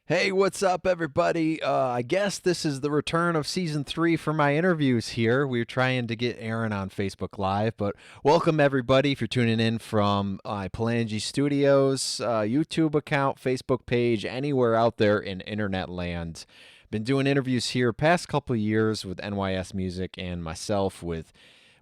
Hey, what's up, everybody? I guess this is the return of season 3 for my interviews here. We're trying to get Aaron on Facebook Live, but welcome, everybody, if you're tuning in from Palangi Studios, YouTube account, Facebook page, anywhere out there in internet land. Been doing interviews here past couple of years with NYS Music and myself with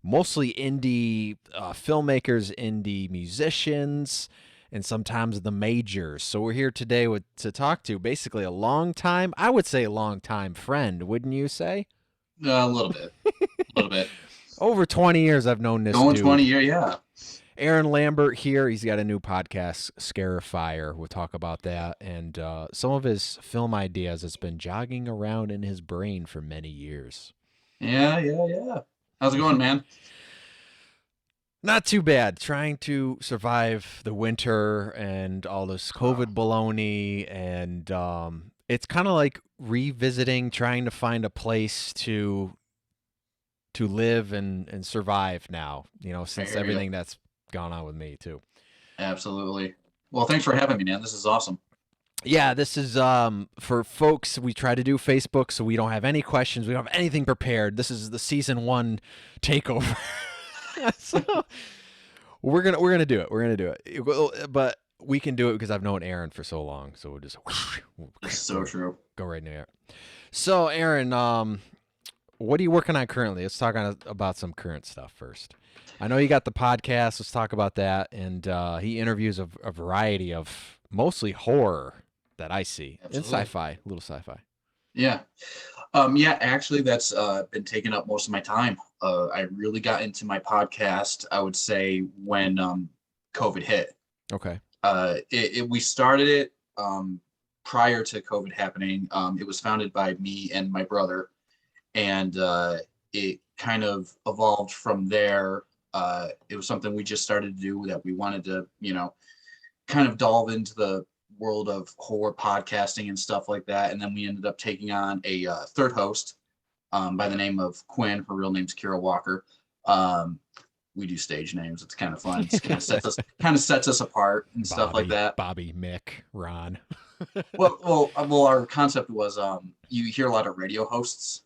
mostly indie filmmakers, indie musicians, and sometimes the majors. So we're here today to talk to basically a long time, I would say a long time friend, wouldn't you say? A little bit, a little bit. Over 20 years I've known this Going 20 dude. year, yeah. Aaron Lambert here. He's got a new podcast, Scarifyer. We'll talk about that. And some of his film ideas that's been jogging around in his brain for many years. Yeah. How's it going, man? Not too bad. Trying to survive the winter and all this Oh, COVID baloney, and it's kind of like revisiting, trying to find a place to live and survive now. I Since hear you. everything that's gone on with me too. Absolutely. Well, thanks for having me, man. This is awesome. Yeah, this is for folks. We try to do Facebook, so we don't have any questions. We don't have anything prepared. This is the season 1 takeover. So we're gonna do it. We're gonna do it. But we can do it because I've known Aaron for so long. So we'll This is so go true. go right there. So Aaron, what are you working on currently? Let's talk about some current stuff first. I know you got the podcast. Let's talk about that. And he interviews a variety of mostly horror that I see and Absolutely. sci-fi, a little sci-fi. Yeah. Yeah, actually that's been taking up most of my time. I really got into my podcast, I would say, when COVID hit. Okay. We started it prior to COVID happening. It was founded by me and my brother, and it kind of evolved from there. It was something we just started to do that we wanted to, kind of delve into the world of horror podcasting and stuff like that. And then we ended up taking on a third host by the name of Quinn. Her real name's Kira Walker. Um, we do stage names. It's kind of fun. It kind of sets us apart and stuff like that. Bobby, Mick, Ron. Well, our concept was you hear a lot of radio hosts,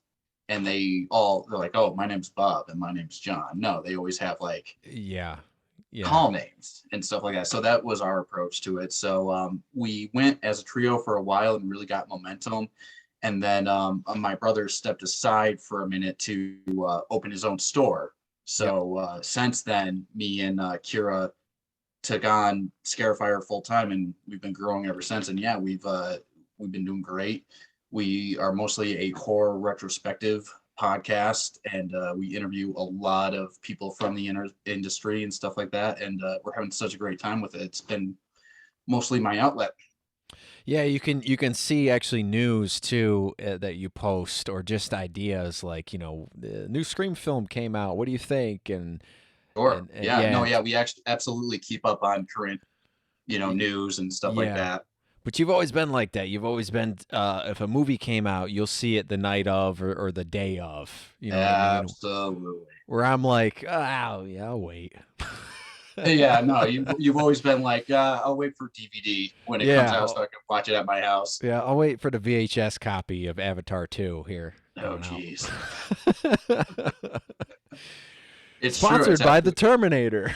and they're like, oh, my name's Bob and my name's John. No, they always have like Yeah. Yeah. call names and stuff like that. So that was our approach to it. So we went as a trio for a while and really got momentum. And then my brother stepped aside for a minute to open his own store. Yep. So since then, me and Kira took on Scarifyer full time, and we've been growing ever since. And yeah, we've been doing great. We are mostly a horror retrospective podcast, and we interview a lot of people from the industry and stuff like that. And we're having such a great time with it. It's been mostly my outlet. Yeah, you can see actually news too that you post or just ideas like the new Scream film came out. What do you think? And Sure. and Yeah. yeah, No. Yeah. We actually absolutely keep up on current, news and stuff like yeah. that. But you've always been like that. You've always been if a movie came out, you'll see it the night of or the day of. You know what I mean? Absolutely. Where I'm like, oh yeah, I'll wait. Yeah. No. You've always been like, I'll wait for DVD when it comes Yeah, out so I can watch it at my house. yeah. I'll wait for the VHS copy of Avatar 2 here Oh, coming out. geez. It's true. It's Sponsored by the absolutely Terminator.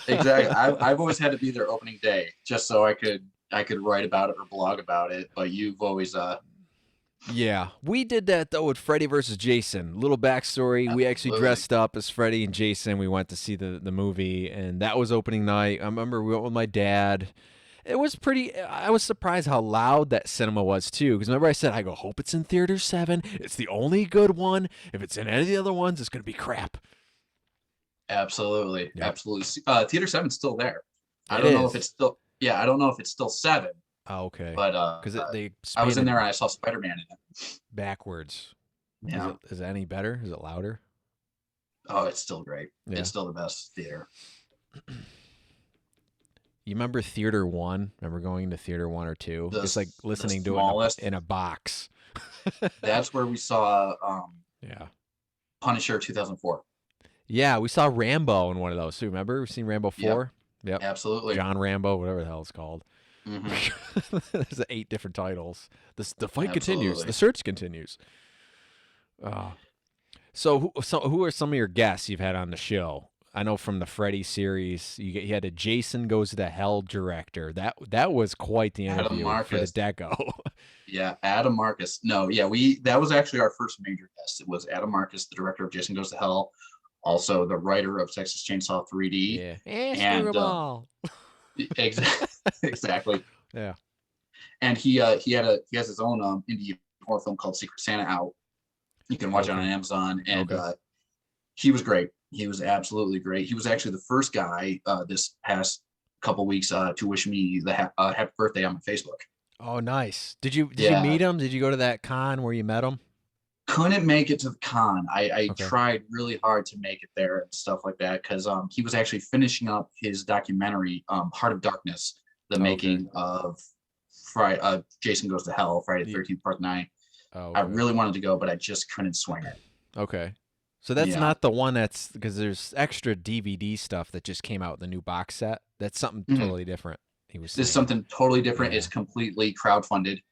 exactly. I've always had to be there opening day just so I could write about it or blog about it. But you've always Yeah, we did that though with Freddy versus Jason. Little backstory: we actually absolutely. dressed up as Freddy and Jason. We went to see the movie, and that was opening night. I remember we went with my dad. It was pretty. I was surprised how loud that cinema was too. Because remember, I said, "I go hope it's in theater 7. It's the only good one. If it's in any of the other ones, it's gonna be crap." Absolutely. Yep, Absolutely. Theater Seven's still there. I it don't know if is. it's still yeah, I don't know if it's still seven, Oh, okay, but because they I was in expanded there and I saw Spider-Man in it. backwards. Yeah. Is it any better? Is it louder? Oh, it's still great. Yeah. It's still the best theater. You remember Theater 1? Remember going to Theater 1 or 2? The It's like the listening to it smallest. in a box. That's where we saw Yeah. Punisher 2004. Yeah, we saw Rambo in one of those too. Remember? We've seen Rambo Yep. 4? Yep. Absolutely. John Rambo, whatever the hell it's called. Hmm. There's 8 different titles. The fight continues. Absolutely. The search continues. Uh, so who are some of your guests you've had on the show? I know from the Freddy series, you had a Jason Goes to Hell director. That was quite the Adam interview for the Marcus. Deco. Yeah, Adam Marcus. No, yeah, we that was actually our first major guest. It was Adam Marcus, the director of Jason Goes to Hell, also the writer of Texas Chainsaw 3D, Yeah, screw and them all. exactly, exactly. Yeah. And he has his own indie horror film called Secret Santa out. You can watch it on Okay. Amazon, and Okay. he was great. He was absolutely great. He was actually the first guy this past couple weeks to wish me the happy birthday on my Facebook. Oh, nice. Did you Yeah, meet him? Did you go to that con where you met him? couldn't make it to the con. I Okay. tried really hard to make it there and stuff like that because he was actually finishing up his documentary, Heart of Darkness, the Okay. making of Jason Goes to Hell, Friday the Ye- 13th Part 9. Oh, I okay. really wanted to go, but I just couldn't swing it. Okay. So that's Yeah. not the one that's because there's extra DVD stuff that just came out with the new box set. That's something Mhm. totally different. He was This is saying. something totally different. Yeah. It's completely crowdfunded.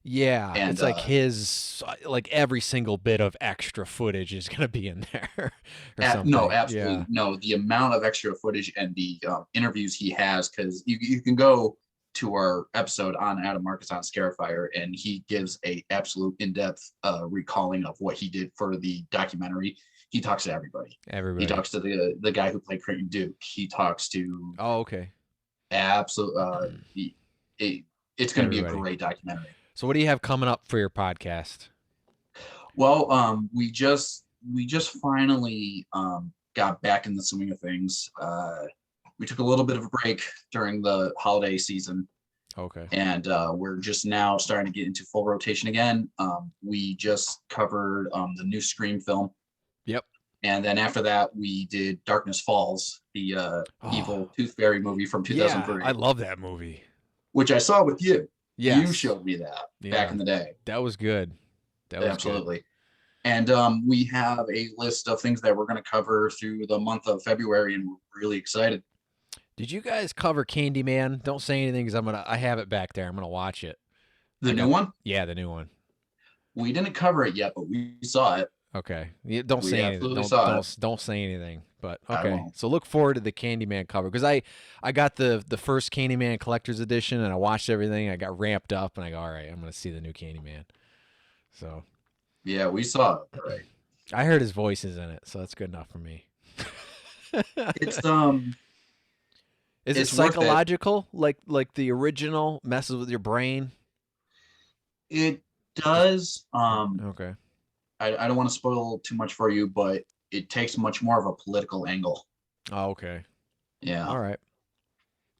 Yeah, And it's like his like every single bit of extra footage is gonna be in there or no, something. absolutely Yeah. no. The amount of extra footage and the interviews he has, because you can go to our episode on Adam Marcus on Scarifyer, and he gives a absolute in-depth recalling of what he did for the documentary. He talks to everybody. He Everybody. talks to the guy who played Creighton Duke. He talks to Oh, okay. absolute. It, it's going to be a Everybody. great documentary. So what do you have coming up for your podcast? Well, we just finally got back in the swing of things. We took a little bit of a break during the holiday season, Okay. and we're just now starting to get into full rotation again. We just covered the new Scream film, Yep. and then after that, we did Darkness Falls, the Oh, evil Tooth Fairy movie from yeah. I 2003, love that movie. which I saw with you. You Yes. showed me that back Yeah. in the day. That was good. That was good. Absolutely. And we have a list of things that we're going to cover through the month of February, and we're really excited. Did you guys cover Candyman? Don't say anything because I have it back there. I'm gonna watch it. The new one, Yeah, the new one. we didn't cover it yet, but we saw it. Okay. Don't We say anything. absolutely saw it. Don't say anything. But I okay. won't. So look forward to the Candyman cover because I got the first Candyman collector's edition and I watched everything. I got ramped up and I go, all right, I'm gonna see the new Candyman. So Yeah, we saw it. All right. I heard his voices in it, so that's good enough for me. It's Is it it's worth it. psychological like the original messes with your brain? It Just does. okay. I don't want to spoil too much for you, but it takes much more of a political angle. Oh, okay. Yeah, All right.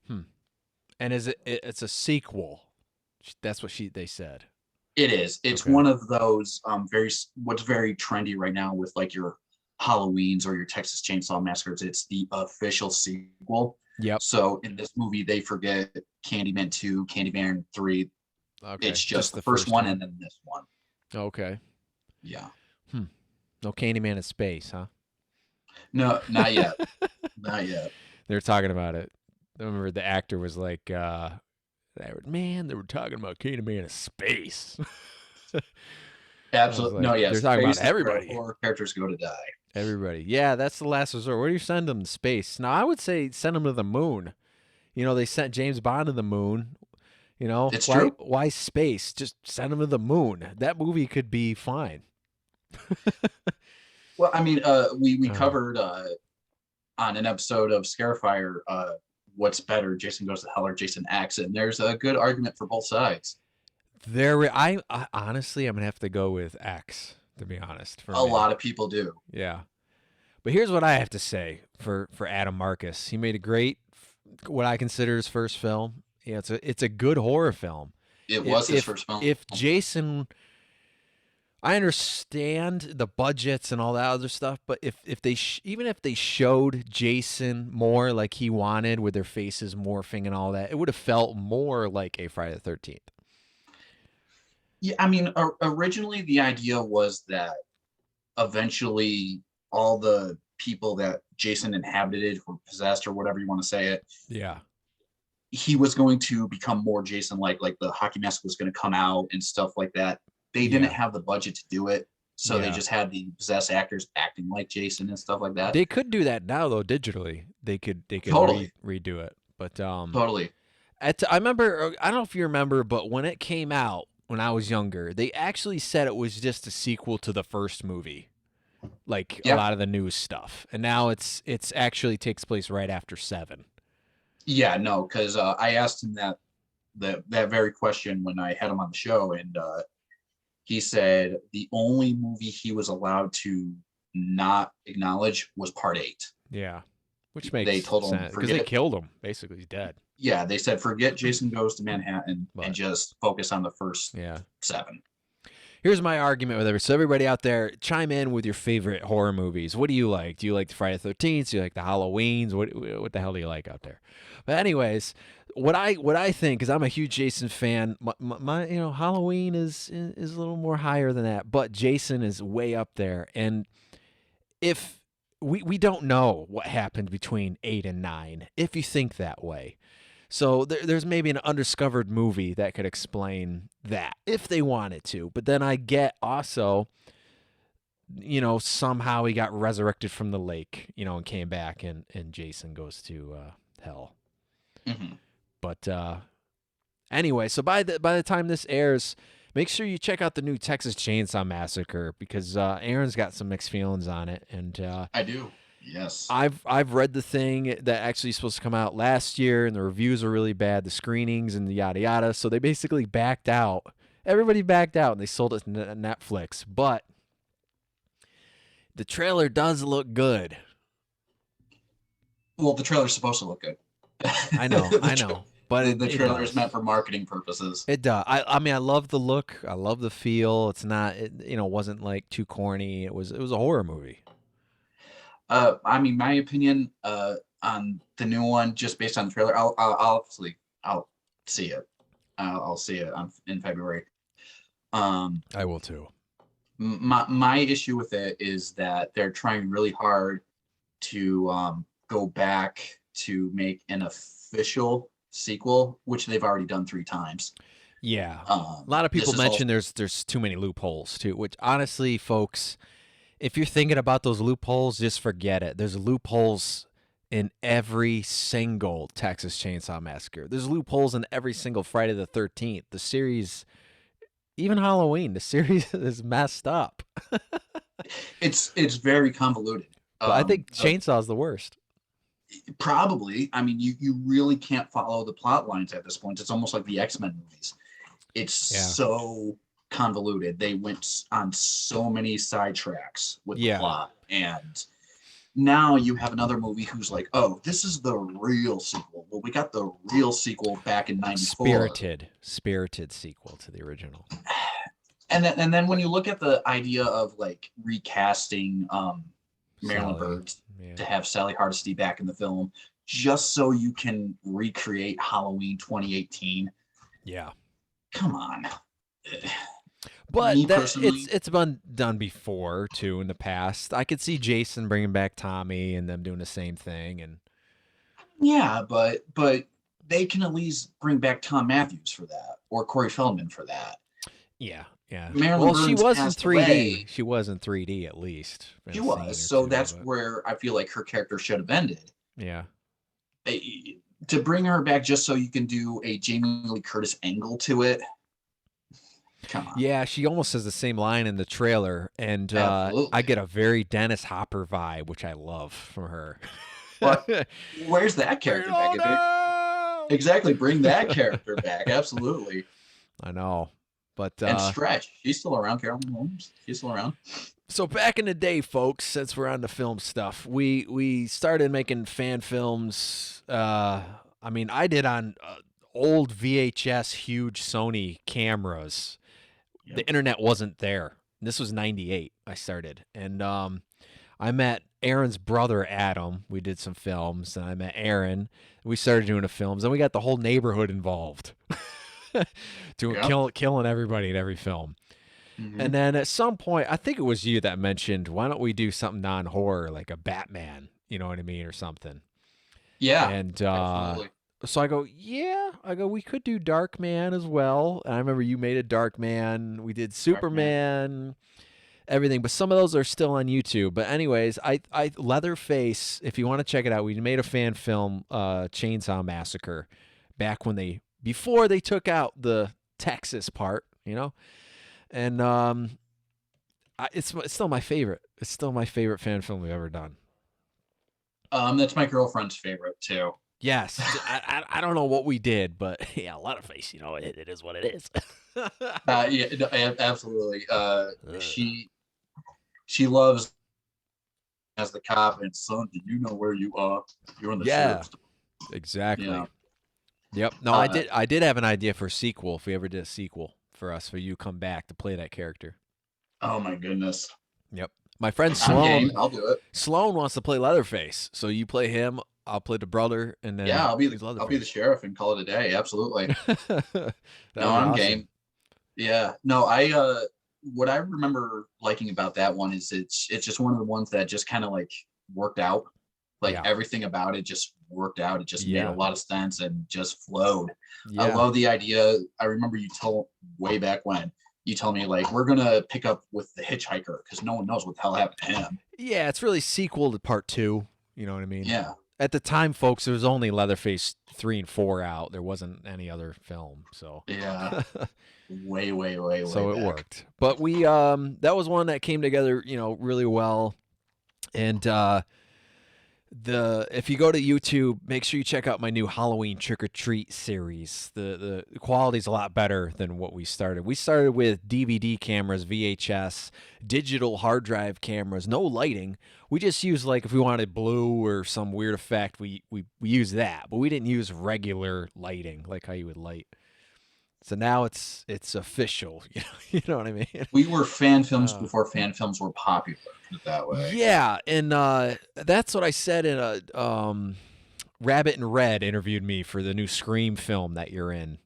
Hmm. And it's a sequel. That's what they said. it is. It's Okay. one of those what's very trendy right now with like your Halloweens or your Texas Chainsaw Massacres. It's the official sequel. Yep. So in this movie, they forget Candyman 2, Candyman 3. Okay. It's just the first one and then this one. Okay. Yeah. Hmm. No Candyman in space, huh? No, not yet. Not yet. They were talking about it. I remember the actor was like, they were talking about Candyman in space. I was Absolutely. like, No, they're yes. talking about Space is where everybody. horror characters go to die. Everybody. Yeah, that's the last resort. Where do you send them to space? Now, I would say send them to the moon. You know, they sent James Bond to the moon. You know, It's true. why space? Just send them to the moon. That movie could be fine. Well, I mean, we Uh, covered on an episode of Scarifyer what's better, Jason Goes to Hell or Jason X, and there's a good argument for both sides. I honestly, I'm gonna have to go with X. To be honest, for A me, lot of people do. yeah. But here's what I have to say for Adam Marcus. He made a great, what I consider his first film. Yeah, it's a good horror film. It If was his first film. if Jason, I understand the budgets and all that other stuff, but if they even if they showed Jason more like he wanted with their faces morphing and all that, it would have felt more like a Friday the 13th. Yeah, I mean, originally the idea was that eventually all the people that Jason inhabited were possessed or whatever you want to say it. Yeah. he was going to become more Jason like the hockey mask was going to come out and stuff like that. They didn't have the budget to do it, so they just had the possessed actors acting like Jason and stuff like that. They could do that now though digitally. They could Totally, redo it. But totally. I remember, I don't know if you remember, but when it came out when I was younger, they actually said it was just a sequel to the first movie, like a Yeah, lot of the news stuff. And now it's actually takes place right after 7. yeah, no, because I asked him that very question when I had him on the show, and he said the only movie he was allowed to not acknowledge was Part 8. Yeah, which They makes told him sense because they forget. killed him. Basically, he's dead. Yeah, they said forget Jason Goes to Manhattan and But just focus on the first yeah, 7. here's my argument with it. So everybody out there, chime in with your favorite horror movies. What do you like? Do you like the Friday the 13th? Do you like the Halloweens? What the hell do you like out there? But anyways, what I think is I'm a huge Jason fan. My Halloween is a little more higher than that, but Jason is way up there. And if we don't know what happened between 8 and 9, if you think that way. So there's maybe an undiscovered movie that could explain that if they wanted to. But then I get also, somehow he got resurrected from the lake, and came back, and Jason goes to hell. Mm-hmm. But anyway, so by the time this airs, make sure you check out the new Texas Chainsaw Massacre because Aaron's got some mixed feelings on it, and I do. Yes. I've read the thing that actually supposed to come out last year, and the reviews are really bad, the screenings and the yada yada. So they basically backed out. Everybody backed out, and they sold it to Netflix. But the trailer does look good. Well, the trailer's supposed to look good. I know, I know. But the trailer is meant for marketing purposes. It does. I mean, I love the look. I love the feel. It's not, wasn't like too corny. It was a horror movie. I mean, my opinion on the new one, just based on the trailer, I'll see it. I'll see it in February. I will too. My issue with it is that they're trying really hard to go back to make an official sequel, which they've already done 3 times. Yeah, a lot of people mention there's too many loopholes too. Which honestly, folks, if you're thinking about those loopholes, just forget it. There's loopholes in every single Texas Chainsaw Massacre. There's loopholes in every single Friday the 13th. The series, even Halloween, the series is messed up. It's very convoluted. But I think Chainsaw's the worst. Probably. I mean, you really can't follow the plot lines at this point. It's almost like the X-Men movies. It's so convoluted. They went on so many sidetracks with the plot, and now you have another movie who's like, oh, this is the real sequel. Well, we got the real sequel back in '94. Spirited sequel to the original. And then when you look at the idea of like recasting Marilyn Bird to have Sally Hardesty back in the film, just so you can recreate Halloween 2018. Yeah. Come on. But it's been done before too in the past. I could see Jason bringing back Tommy and them doing the same thing, and yeah, but they can at least bring back Tom Matthews for that, or Corey Feldman for that. Yeah. Marilyn Burns she was in 3D. Away. She was in 3D at least. She was. So that's where I feel like her character should have ended. Yeah. To bring her back just so you can do a Jamie Lee Curtis angle to it. Come on. Yeah, she almost has the same line in the trailer, and I get a very Dennis Hopper vibe, which I love from her. But where's that character back? Exactly, bring that character back. Absolutely. I know. But and Stretch, she's still around. Carolyn Holmes, she's still around. So back in the day, folks, since we're on the film stuff, we started making fan films. I mean, I did on old VHS, huge Sony cameras. Yep. The internet wasn't there. This was '98. I started, and I met Aaron's brother Adam. We did some films, and I met Aaron. We started doing the films, and we got the whole neighborhood involved. Killing everybody in every film. Mm-hmm. And then at some point, I think it was you that mentioned, why don't we do something non-horror, like a Batman, you know what I mean, or something. Yeah. And So I go, yeah. I go, we could do Dark Man as well. And I remember you made a Dark Man. We did Dark Man. Superman, everything, but some of those are still on YouTube. But anyways, I Leatherface. If you want to check it out, we made a fan film, Chainsaw Massacre, back when before they took out the Texas part, and it's still my favorite. It's still my favorite fan film we've ever done. That's my girlfriend's favorite too. Yes, I don't know what we did, but yeah, Leatherface. It is what it is. Yeah, no, absolutely. Ugh. She loves as the cop and son. Do you know where you are? You're in the Yeah, sheriff's department. exactly. Yeah. Yep. No, I Uh, did have an idea for a sequel. If we ever did a sequel for us, for you come back to play that character. oh my goodness. Yep. My friend I'm game. Sloan. I'll do it. Sloan wants to play Leatherface, so you play him. I'll play the brother, and Yeah, then he's I'll be the Leatherface. sheriff and call it a day. Absolutely. That'd No, be I'm awesome. game. Yeah. No, I what I remember liking about that one is it's just one of the ones that just kind of like worked out. Like Yeah. everything about it just worked out. It just made a Yeah. lot of sense and just flowed. I Yeah. love the idea. I remember you told way back when you told me like we're gonna pick up with the hitchhiker because no one knows what the hell happened to him. Yeah. It's really sequel to part two. You know what I mean? Yeah. At the time, folks, there was only Leatherface 3 and 4 out. There wasn't any other film, so Yeah. Way, way, way, way so it back. worked. But we that was one that came together, really well. And the if you go to YouTube, make sure you check out my new Halloween Trick or Treat series. The quality's a lot better than what we started. We started with DVD cameras, VHS, digital hard drive cameras, no lighting. We just used, like, if we wanted blue or some weird effect, we use that. But we didn't use regular lighting like how you would light. So now it's official. You know what I mean? We were fan films Uh, before fan films were popular, put it that way. yeah, and that's what I said in a Rabbit and Red interviewed me for the new Scream film that you're in.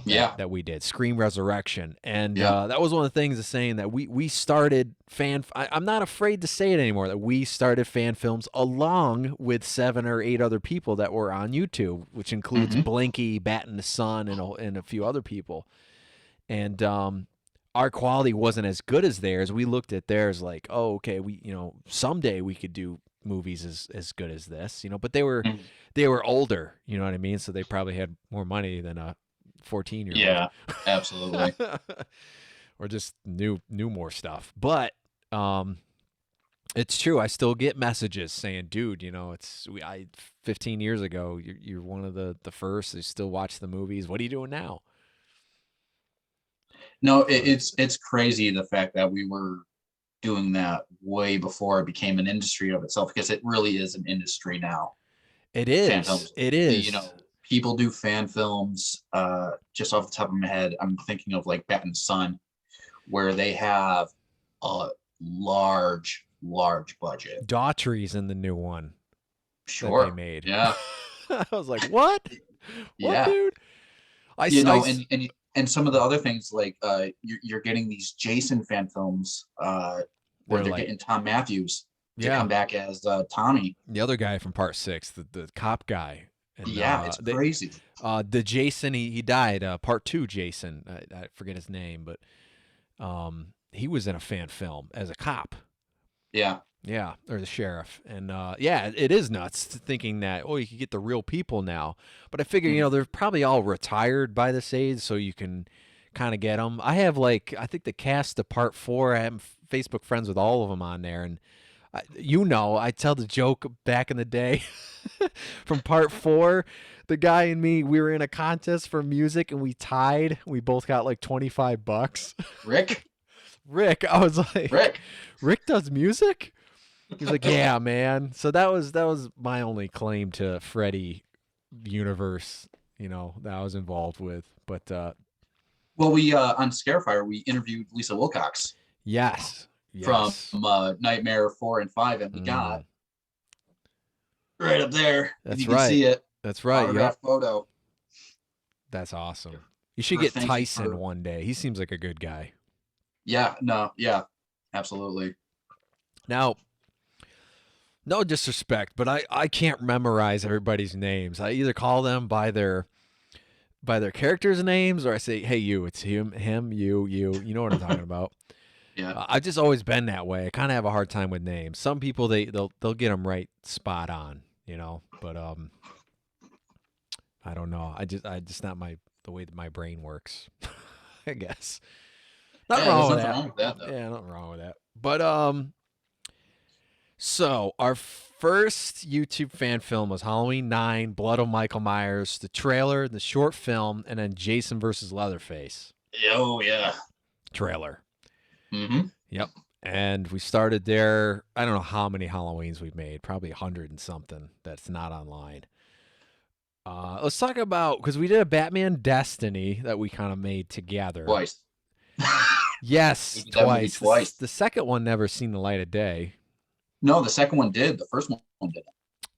That, Yeah. that we did, Scream Resurrection, and Yeah. that was one of the things of saying that we started I'm not afraid to say it anymore, that we started fan films along with 7 or 8 other people that were on YouTube, which includes Hmm. Blinky, Bat in the Sun, and a few other people, and our quality wasn't as good as theirs. We looked at theirs like, oh, okay, we someday we could do movies as good as this, but they were older, you know what I mean? So they probably had more money than a 14-year-old. Yeah. Absolutely. Or just knew more stuff. But it's true. I still get messages saying, "Dude, I 15 years ago, you're one of the first. You still watch the movies. What are you doing now?" No, But it's crazy the fact that we were doing that way before it became an industry of itself because it really is an industry now. it Fan is. films, It you is. know, people do fan films. Just off the top of my head, I'm thinking of like Bat and Son, where they have a large budget. Daughtry's in the new one that they Sure. made. Yeah. I was like, "What? What, Yeah. dude?" I, You s- I know, s- and some of the other things like you're getting these Jason fan films where they're they're like, getting Tom Matthews to yeah, come back as Tommy. the other guy from part 6, the cop guy, and Yeah, it's crazy. the Jason, he died. Part 2 Jason, I forget his name, but he was in a fan film as a cop. Yeah. Yeah, or the sheriff, and yeah, it is nuts thinking that, oh, you can get the real people now. But I figure, Mhm. they're probably all retired by this age, so you can kind of get them. I have, like, I think the cast of part 4. I am Facebook friends with all of them on there, and I tell the joke back in the day from part 4. The guy and me, we were in a contest for music, and we tied. We both got like $25. Rick, Rick, I was like, Rick. Rick does music? He's like, yeah, man. So that was my only claim to Freddy universe, that I was involved with. But Well, we on Scarifyer we interviewed Lisa Wilcox yes, from yes, Nightmare 4 and 5, and we got mm, right up there. If you that's can right, see it, that's right. Yep, autographed photo. that's awesome. You should Her get thank you Tyson for one day. He seems like a good guy. yeah, no, yeah, absolutely. Now, No disrespect, but I can't memorize everybody's names. I either call them by their characters' names, or I say, "Hey, you." It's him, you. You know what I'm talking about. Yeah. I've just always been that way. I kind of have a hard time with names. Some people they'll get them right, spot on, But I don't know. I just not my the way that my brain works. I guess nothing Yeah, there's wrong with nothing that. wrong with that though. Yeah, nothing wrong with that. But so our first YouTube fan film was Halloween 9, Blood of Michael Myers, the trailer, the short film, and then Jason versus Leatherface Oh yeah. trailer. Mm-hmm. Yep. And we started there. I don't know how many Halloweens we've made, probably 100 and something that's not online. Let's talk about, because we did a Batman Destiny that we kind of made together. Twice. We Yes, did that movie twice. twice. The second one never seen the light of day. No, the second one did. The first one didn't.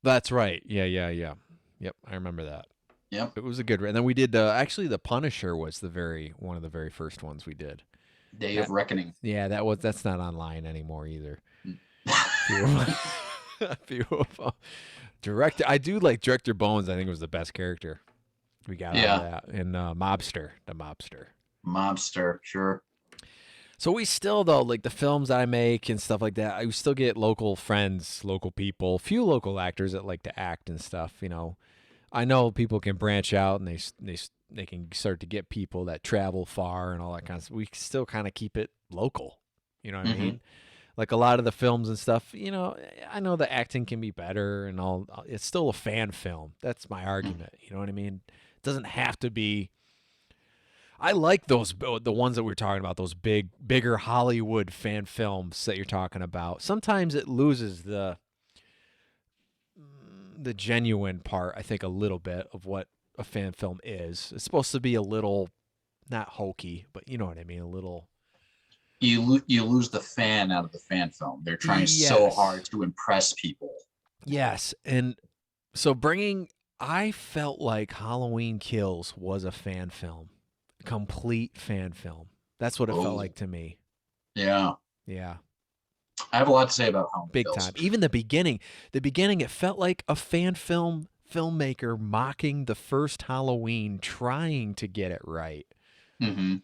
That's right. Yeah. Yep, I remember that. Yep. It was a good. And then we did actually the Punisher was one of the very first ones we did. Day of Reckoning. Yeah, that's not online anymore either. Few of them. Director, I do like Director Bones. I think was the best character we got out of that. And Mobster, the Mobster. Mobster, sure. So we still though like the films I make and stuff like that. I still get local friends, local people, few local actors that like to act and stuff. I know people can branch out and they can start to get people that travel far and all that kind of stuff. We still kind of keep it local. You know what I mean? Like a lot of the films and stuff, I know the acting can be better and all. It's still a fan film. That's my argument. You know what I mean? It doesn't have to be. I like the ones that we were talking about, those bigger Hollywood fan films that you're talking about. Sometimes it loses the genuine part, I think, a little bit of what a fan film is. It's supposed to be a little, not hokey, but you know what I mean, a little. You lose the fan out of the fan film. They're trying so hard to impress people. Yes, and so I felt like Halloween Kills was a fan film, complete fan film. That's what it felt like to me. Yeah. Yeah. I have a lot to say about Halloween Big Kills. time. Even the beginning, it felt like a fan filmmaker mocking the first Halloween, trying to get it right. Mm-hmm.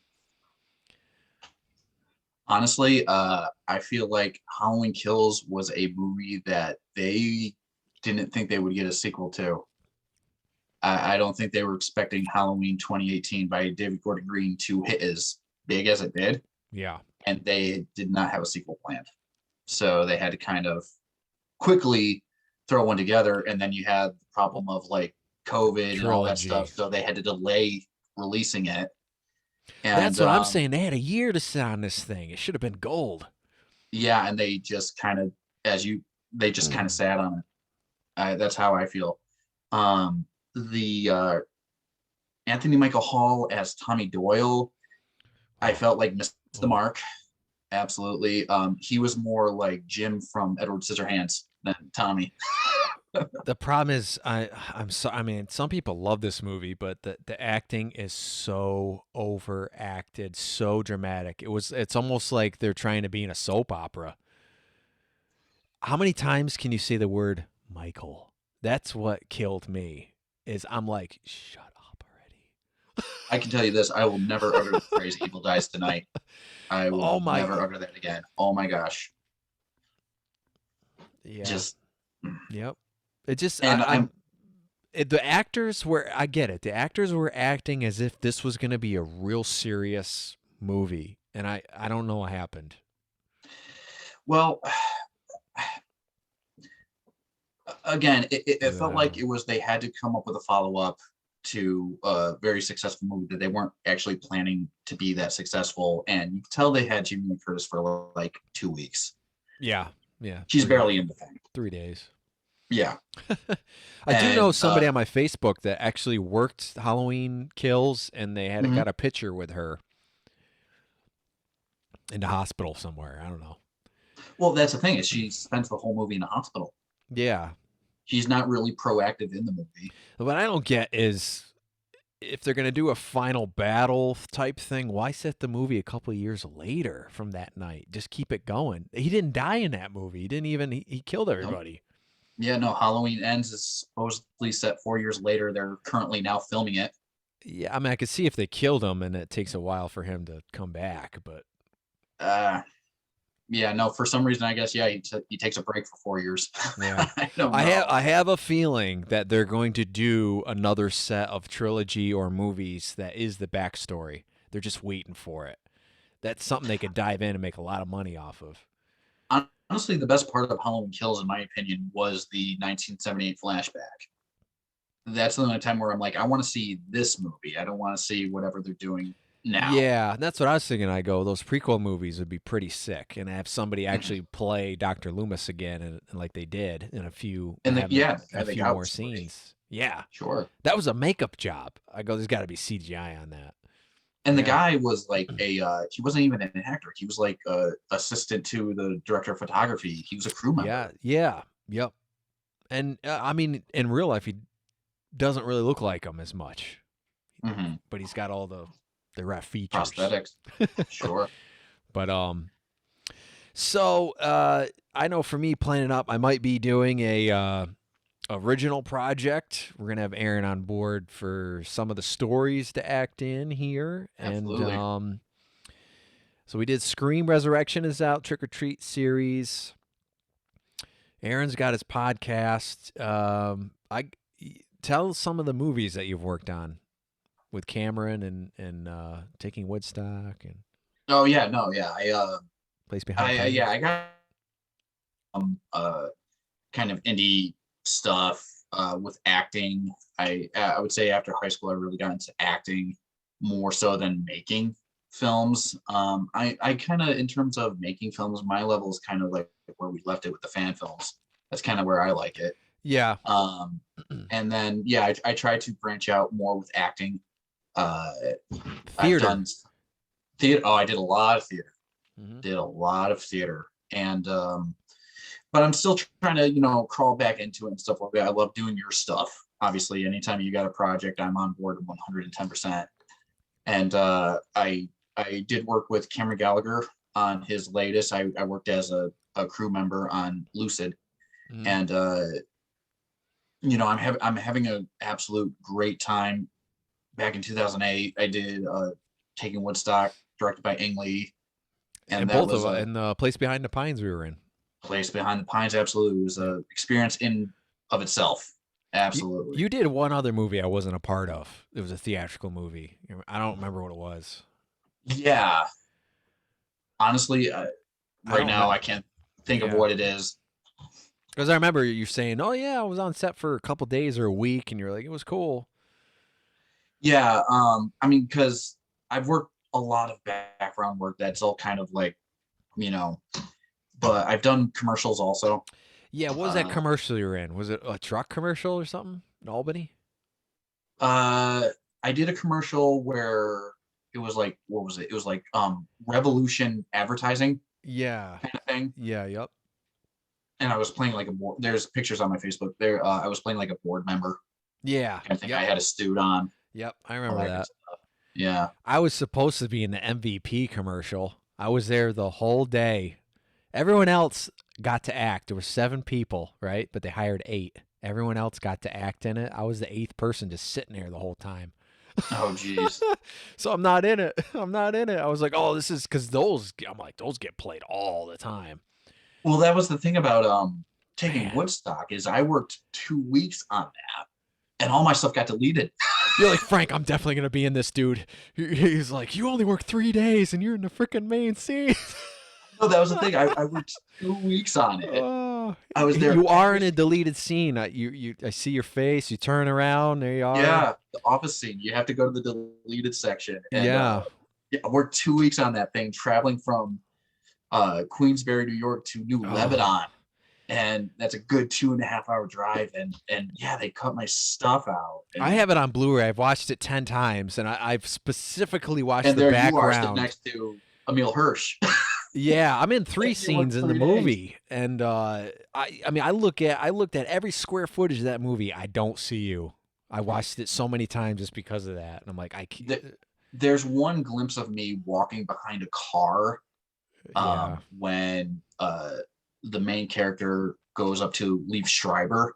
Honestly, I feel like Halloween Kills was a movie that they didn't think they would get a sequel to. I don't think they were expecting Halloween 2018 by David Gordon Green to hit as big as it did. Yeah. And they did not have a sequel planned. So they had to kind of quickly throw one together. And then you had the problem of like COVID and all that stuff. So they had to delay releasing it. And that's what I'm saying. They had a year to sit on this thing. It should have been gold. Yeah, and they just kind of, they just kind of sat on it. That's how I feel. The Anthony Michael Hall as Tommy Doyle, I felt like missed the mark. Absolutely. He was more like Jim from Edward Scissorhands than Tommy. The problem is, I mean, some people love this movie, but the acting is so overacted, so dramatic. It's almost like they're trying to be in a soap opera. How many times can you say the word Michael? That's what killed me. I'm like, shut up already. I can tell you this: I will never utter the phrase "evil dies tonight." I will never utter that again. Oh my gosh! Yeah. Yep. It just the actors were. I get it. The actors were acting as if this was going to be a real serious movie, and I don't know what happened. Well, again, it felt like they had to come up with a follow-up to a very successful movie that they weren't actually planning to be that successful, and you could tell they had Jamie Lee Curtis for like 2 weeks. Yeah. She's barely in the thing. 3 days. Yeah. I do know somebody on my Facebook that actually worked Halloween Kills, and they had got a picture with her in the hospital somewhere. I don't know. Well, that's the thing, is she spends the whole movie in the hospital. Yeah. She's not really proactive in the movie. What I don't get is, if they're going to do a final battle type thing, why set the movie a couple of years later from that night? Just keep it going. He didn't die in that movie. He killed everybody. Yeah, no, Halloween Ends is supposedly set 4 years later. They're currently now filming it. Yeah, I mean, I could see if they killed him and it takes a while for him to come back, but Uh, yeah, no, for some reason, I guess, yeah, he takes a break for 4 years. yeah. I don't I know. have a feeling that they're going to do another set of trilogy or movies that is the backstory. They're just waiting for it. That's something they could dive in and make a lot of money off of. Honestly, the best part of Halloween Kills, in my opinion, was the 1978 flashback. That's the only time where I'm like, I want to see this movie. I don't want to see whatever they're doing now. Yeah, that's what I was thinking. I go, those prequel movies would be pretty sick, and have somebody Mhm. actually play Dr. Loomis again, and like they did in a few, And have yeah, the guy a they few got more was great. scenes. Yeah, Sure. that was a makeup job. I go, there's got to be CGI on that. And the Yeah, guy was like he wasn't even an actor. He was like a assistant to the director of photography. He was a crew yeah, member. yeah, yep. And I mean, in real life, he doesn't really look like him as much, Hmm. but he's got all the rough features. Prosthetics. Sure. But so I know for me, planning up, I might be doing a original project. We're gonna have Aaron on board for some of the stories to act in here, and Absolutely. so we did Scream Resurrection is out, Trick or Treat series. Aaron's got his podcast. I tell some of the movies that you've worked on with Cameron and Taking Woodstock and Oh yeah, no, yeah. Place Behind the Yeah, Pines. I got kind of indie stuff with acting. I would say after high school I really got into acting more so than making films. I kind of in terms of making films, my level is kind of like where we left it with the fan films. That's kind of where I like it. Yeah, Um, and then yeah, I try to branch out more with acting. Uh, I've theater. done theater. Oh, I did a lot of theater. Hmm. Did a lot of theater, and but I'm still trying to crawl back into it and stuff like that. I love doing your stuff. Obviously, anytime you got a project, I'm on board 110%. And I did work with Cameron Gallagher on his latest. I worked as a crew member on Lucid, Hmm. and I'm having an absolute great time. Back in 2008, I did Taking Woodstock, directed by Ang Lee, and And that both of was a in the Place Behind the Pines we were in. Place Behind the Pines. Absolutely, it was Yeah. a experience in of itself. You Absolutely. you did one other movie I wasn't a part of. It was a theatrical movie. I don't remember what it was. Yeah, honestly, I right don't remember. now I can't think of Yeah. what it is. Because I remember you saying, "Oh yeah, I was on set for a couple days or a week," and you're like, "It was cool." Yeah, I mean, because I've worked a lot of background work that's all kind of like, you know, but I've done commercials also. Yeah, what was that Uh, commercial you were in? Was it a truck commercial or something in Albany? uh, I did a commercial where it was like, what was it? It was like Revolution advertising Yeah. kind of thing, Yeah. Yep. and I was playing like a board. There's pictures on my Facebook. There, I was playing like a board member Yeah. kind of thing. Yep. I had a suit on, Yep. I all remember that good that. stuff. Yeah. I was supposed to be in the MVP commercial. I was there the whole day. Everyone else got to act. There were 7 people, right? But they hired 8. Everyone else got to act in it. I was the 8th person just sitting there the whole time. Oh, geez. So I'm not in it. I'm not in it. I was like, oh, this is because those. I'm like, those get played all the time. Well, that was the thing about taking Man, Woodstock is I worked 2 weeks on that, and all my stuff got deleted. you're like Frank. I'm definitely gonna be in this, dude. He's like, you only work 3 days and you're in the freaking main scene. No, that was the thing. I worked 2 weeks on it. Oh, I was there you are every in a single. deleted scene. I see your face. You turn around. There you are. Yeah, the office scene. You have to go to the deleted section, and Yeah. yeah, I worked 2 weeks on that thing, traveling from Queensbury, New York to New Oh, Lebanon, and that's a good 2.5 hour drive. And yeah, they cut my stuff out, I and have it on Blu-ray. I've watched it 10 times, and I've specifically watched and the there you are sitting background. next to Emil Hirsch. Yeah, I'm in 3 You worked scenes in the 3 days. movie, and I mean, I looked at every square footage of that movie. I don't see you. I watched it so many times just because of that, and I'm like, There's one glimpse of me walking behind a car yeah, when the main character goes up to Liev Schreiber.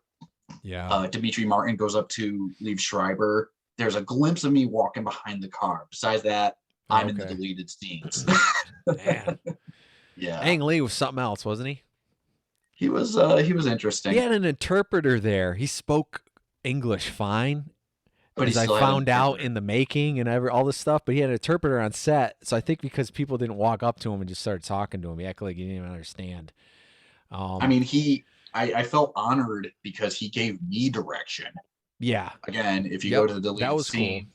Yeah. Dimitri Martin goes up to Liev Schreiber. There's a glimpse of me walking behind the car. Besides that, I'm in the Okay. deleted scenes. Man. Yeah, Ang Lee was something else, wasn't he? he was He interesting, had an interpreter there. He spoke English fine, but he as I still had an found out interpreter. in the making and all this stuff. But he had an interpreter on set, so I think because people didn't walk up to him and just started talking to him, he acted like he didn't even understand. I Um, mean, I felt honored because he gave me direction. yeah, Again, if you go yep, to the that deleted was cool. scene,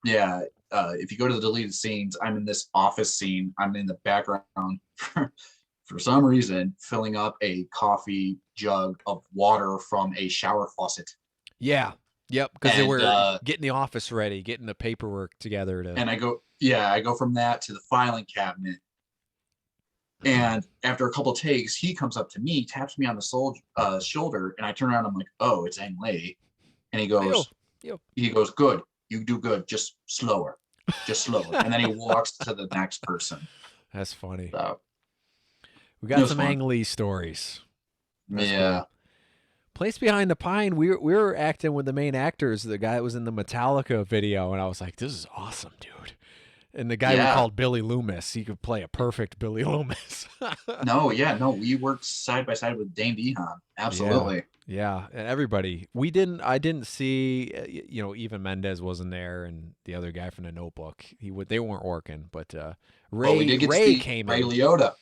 yeah, if you go to the deleted scenes, I'm in this office scene. I'm in the background for some reason, filling up a coffee jug of water from a shower faucet. Yeah, yep, because they And were getting the office ready, getting the paperwork together to. I go from that to the filing cabinet. And after a couple of takes, he comes up to me, taps me on the shoulder, and I turn around. I'm like, "Oh, it's Ang Lee," and Yo, yo. he goes, "Good, you do good, just slower." And then he walks to the next person. That's funny. So We it got was some fun. Ang Lee stories. That's Yeah, cool. Place Behind the Pine, we were acting with the main actors, the guy that was in the Metallica video, and I was like, this is awesome, dude. And the guy we yeah. called Billy Loomis, he could play a perfect Billy Loomis. No, yeah, no. We worked side by side with Dane DeHaan. Yeah. Absolutely. Yeah, and everybody. I didn't see even Mendez wasn't there and the other guy from the Notebook. They weren't working, but Well, we did get to Ray see came Ray in. Liotta.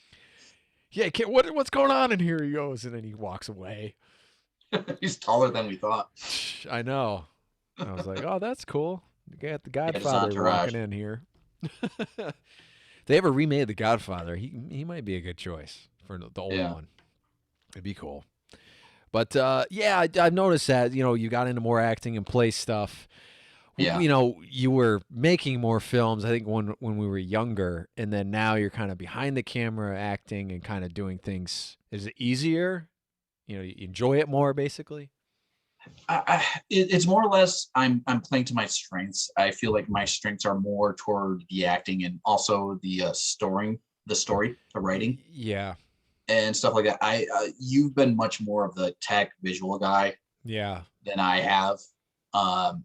Yeah, what's going on in here? He goes and then he walks away. He's taller than we thought. I know. I was like, "Oh, that's cool. You got the Yeah, his Godfather entourage. walking in here." If they ever remade the Godfather, he might be a good choice for the old Yeah, one. It'd be cool. But yeah, I've noticed that you got into more acting and play stuff. yeah. You were making more films. I think when we were younger, and then now you're kind of behind the camera acting and kind of doing things. Is it easier? You enjoy it more, basically. It's more or less I'm playing to my strengths. I feel like my strengths are more toward the acting and also the writing, Yeah, and stuff like that. You've been much more of the tech visual guy yeah, than I have,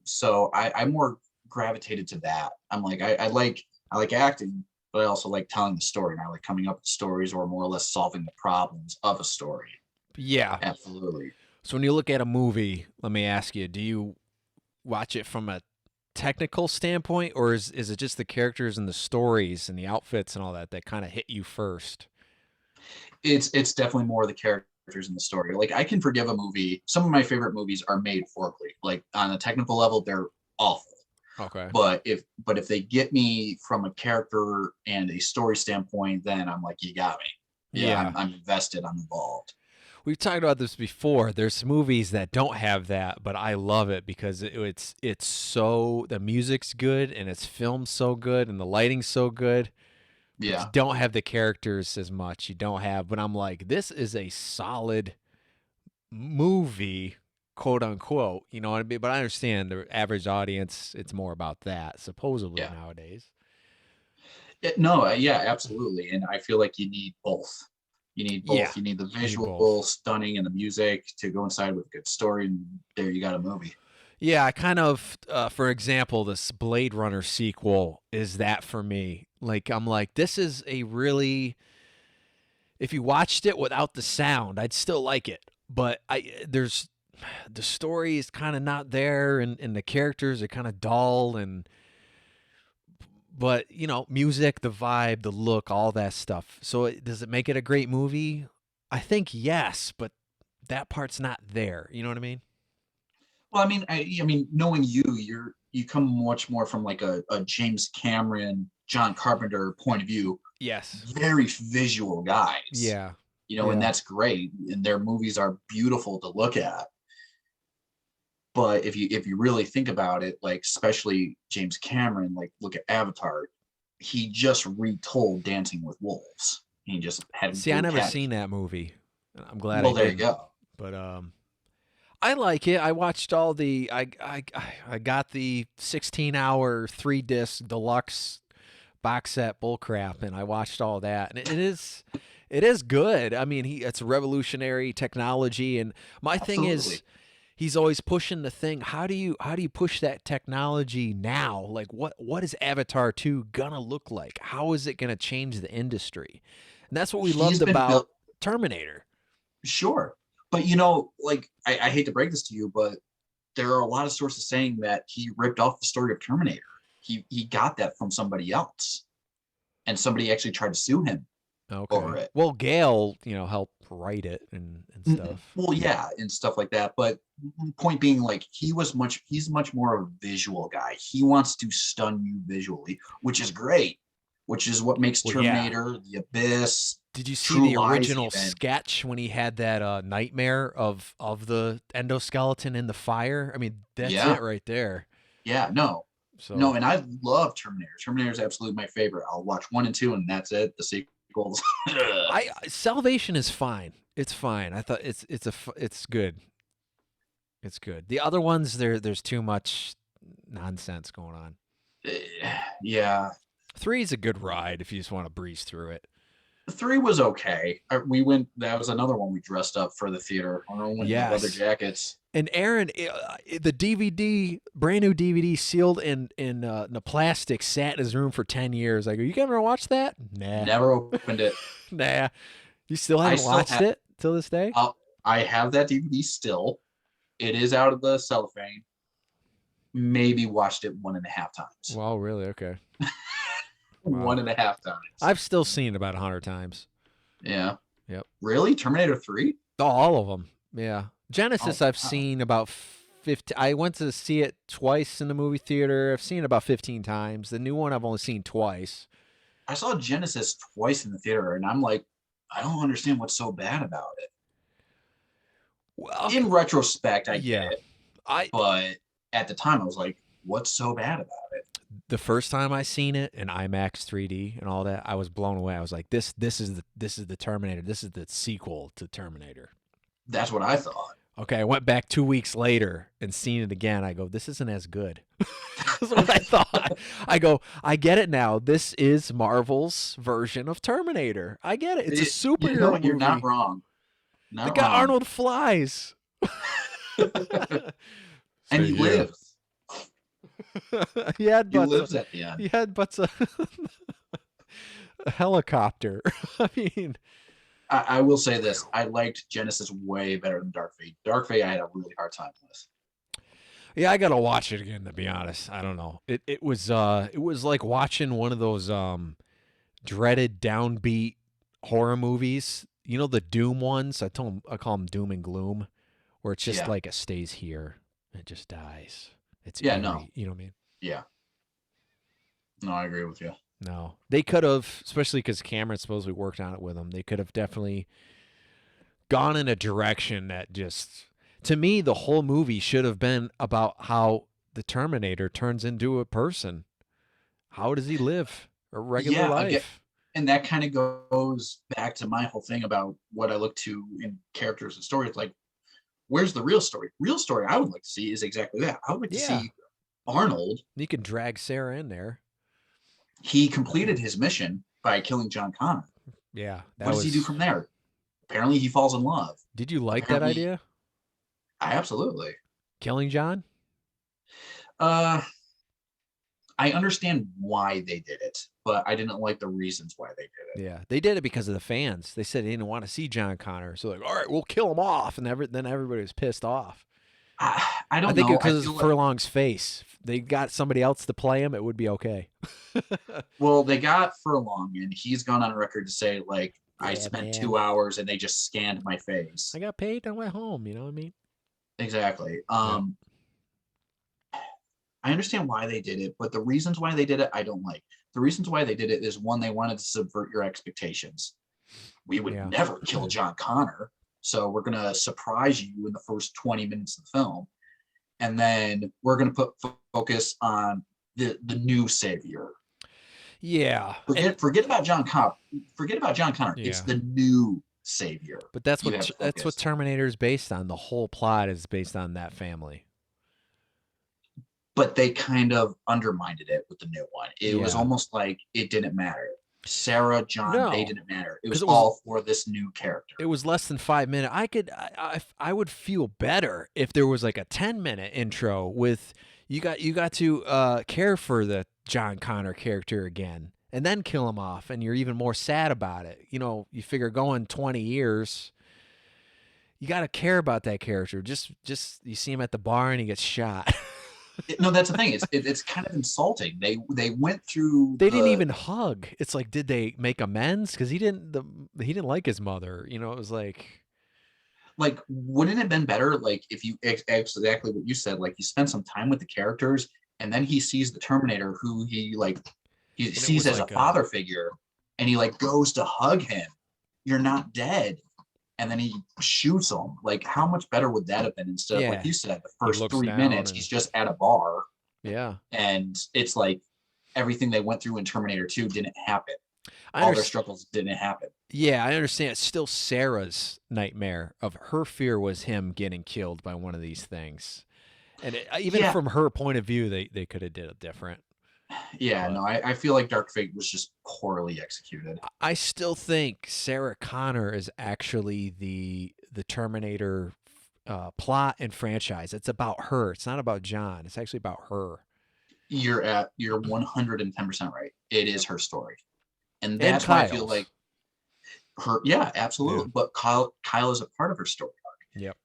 so I'm more gravitated to that. I'm like I like acting, but I also like telling the story, and I like coming up with stories or more or less solving the problems of a story. yeah. Absolutely. So when you look at a movie, let me ask you: do you watch it from a technical standpoint, or is it just the characters and the stories and the outfits and all that kind of hit you first? It's definitely more the characters in the story. Like I can forgive a movie. Some of my favorite movies are made horribly. Like on a technical level, they're awful. Okay. But if they get me from a character and a story standpoint, then I'm like, you got me. Yeah, Yeah. I'm invested. I'm involved. We've talked about this before. There's movies that don't have that, but I love it because it's so the music's good and it's filmed so good and the lighting's so good, but you Yeah, don't have the characters as much. You don't have, but I'm like, this is a solid movie, quote unquote. You know what I mean? But I understand the average audience, it's more about that, supposedly yeah. nowadays. No, yeah, absolutely. And I feel like you need both. You need Yeah. both. You need the You need both. visual stunning and the music to go inside with a good story, and there you got a movie. Yeah, I kind of, for example, this Blade Runner sequel is that for me. Like, I'm like, this is a really, if you watched it without the sound, I'd still like it. But the story is kind of not there, and the characters are kind of dull, but music, the vibe, the look, all that stuff. So does it make it a great movie? I think yes, but that part's not there. You know what I mean? Well, I mean, knowing you, you come much more from like a James Cameron, John Carpenter point of view. Yes. Very visual guys, Yeah. and Yeah. that's great. And their movies are beautiful to look at. But if you really think about it, like especially James Cameron, like look at Avatar, he just retold Dancing with Wolves. He just had See, I blue never cat. seen that movie. I'm glad I Well, there you didn't. go. But I like it. I watched all the I got the 16-hour 3-disc deluxe box set bullcrap and I watched all that. And It is good. I mean, it's revolutionary technology, and my thing is, Absolutely. he's always pushing the thing. How do you push that technology now? Like, what is Avatar 2 gonna look like? How is it gonna change the industry? And that's what we He's loved been about built, Terminator. sure. But like I hate to break this to you, but there are a lot of sources saying that he ripped off the story of Terminator. He got that from somebody else, and somebody actually tried to sue him over Okay. it. Well, Gail, helped write it and stuff. Well, yeah, and stuff like that. But point being, like, he's much more of a visual guy. He wants to stun you visually, which is great, which is what makes Well, yeah. Terminator, The Abyss, Did you see True the Lies, original even. sketch when he had that nightmare of the endoskeleton in the fire? I mean, that's Yeah, it right there. yeah, no, no, So and I love Terminator. Terminator is absolutely my favorite. I'll watch 1 and 2, and that's it. The sequels, I Salvation is fine. It's fine. I thought it's good. It's good. The other ones there's too much nonsense going on. yeah. 3 is a good ride if you just want to breeze through it. 3 was okay. We went. That was another one we dressed up for the theater. I went in leather Yes. jackets. And Aaron, the DVD, brand new DVD, sealed in a plastic, sat in his room for 10 years. I go, you ever watch that? Nah, Never opened it. nah. You still I haven't still watched have. it till this day? I have that DVD still. It is out of the cellophane. Maybe watched it 1.5 times. Well, really? Okay. Wow. 1.5 times. I've still seen it about 100 times. Yeah. Yep. Really? Terminator 3? Oh, all of them. Yeah. Oh, Genesis, I've wow. seen about 50. I went to see it twice in the movie theater. I've seen it about 15 times. The new one I've only seen twice. I saw Genesis twice in the theater, and I'm like, I don't understand what's so bad about it. Well, In retrospect, I get yeah. it, I but at the time, I was like, what's so bad about it? The first time I seen it in IMAX 3D and all that, I was blown away. I was like, this is the Terminator. This is the sequel to Terminator. That's what I thought. Okay, I went back 2 weeks later and seen it again. I go, this isn't as good. That's what I thought. I go, I get it now. This is Marvel's version of Terminator. I get it. It's a superhero You're not movie. wrong. The Not guy wrong. Arnold flies. And Stay he here. lives. he had He butts. lives at the end. He had butts. A helicopter. I mean, I will say this: I liked Genesis way better than Dark Fate. Dark Fate, I had a really hard time with. yeah, I gotta watch it again to be honest. I don't know. It was like watching one of those dreaded downbeat horror movies. You know the Doom ones. I call them Doom and Gloom, where it's just Yeah, like it stays here, it just dies. It's yeah, no, eerie. You know what I mean? yeah, no, I agree with you. No, they could have, especially because Cameron supposedly worked on it with them. They could have definitely gone in a direction that just, to me, the whole movie should have been about how the Terminator turns into a person. How does he live a regular Yeah, again, life? and that kind of goes back to my whole thing about what I look to in characters and stories. Like, where's the real story? Real story I would like to see is exactly that. I would like to Yeah, see Arnold. you can drag Sarah in there. He completed his mission by killing John Connor. Yeah, What that does he do was. from there? Apparently, he falls in love. Did you like that Apparently, idea? I absolutely. Killing John? Uh, I understand why they did it, but I didn't like the reasons why they did it. Yeah, they did it because of the fans. They said they didn't want to see John Connor, so like, all right, we'll kill him off, and then everybody was pissed off. I I don't think know. I because of feel like, Furlong's face, they got somebody else to play him. It would be okay. well, they got Furlong, and he's gone on record to say, like, I Yeah, spent man. 2 hours and they just scanned my I face. got paid. I went home. You know what I mean? Exactly. Yeah. I understand why they did it, but the reasons why they did it, I don't like. The reasons why they did it is one, they wanted to subvert your expectations. We would Yeah. never kill John Connor, so we're going to surprise you in the first 20 minutes of the film. And then we're going to put focus on the new savior. Yeah. And Forget about John Connor. Forget about John Connor. It's yeah. the new savior. But that's You what have to that's what focus. Terminator is based on. The whole plot is based on that family. But they kind of undermined it with the new one. It was Yeah. almost like it didn't matter. Sarah, John, they No, didn't matter. It because was it was all for this new character. it was less than 5 minutes. I would feel better if there was like a 10-minute intro with you got to care for the John Connor character again, and then kill him off, and you're even more sad about it. You know, you figure going 20 years, you got to care about that character. Just you see him at the bar and he gets shot. No, that's the thing. It's kind of insulting. They went through They didn't even hug. It's like, did they make amends? Because he didn't like his mother. You know, it was like, wouldn't it have been better like if you exactly what you said, like you spend some time with the characters and then he sees the Terminator who he sees as a father figure, and he like goes to hug him. You're not dead. And then he shoots him. Like, how much better would that have been instead of, like you said, the first 3 minutes, he's just at a bar. Yeah. And it's like everything they went through in Terminator 2 didn't happen. All their struggles didn't happen. Yeah, I understand. It's still Sarah's nightmare of her fear was him getting killed by one of these things. And even from her point of view, they could have did it different. Yeah, no, I feel like Dark Fate was just poorly executed. I still think Sarah Connor is actually the Terminator plot and franchise. It's about her. It's not about John. It's actually about her. You're 110% right. It is her story. And that's why I feel like her, yeah, absolutely. Yeah. But Kyle is a part of her story arc. Yep.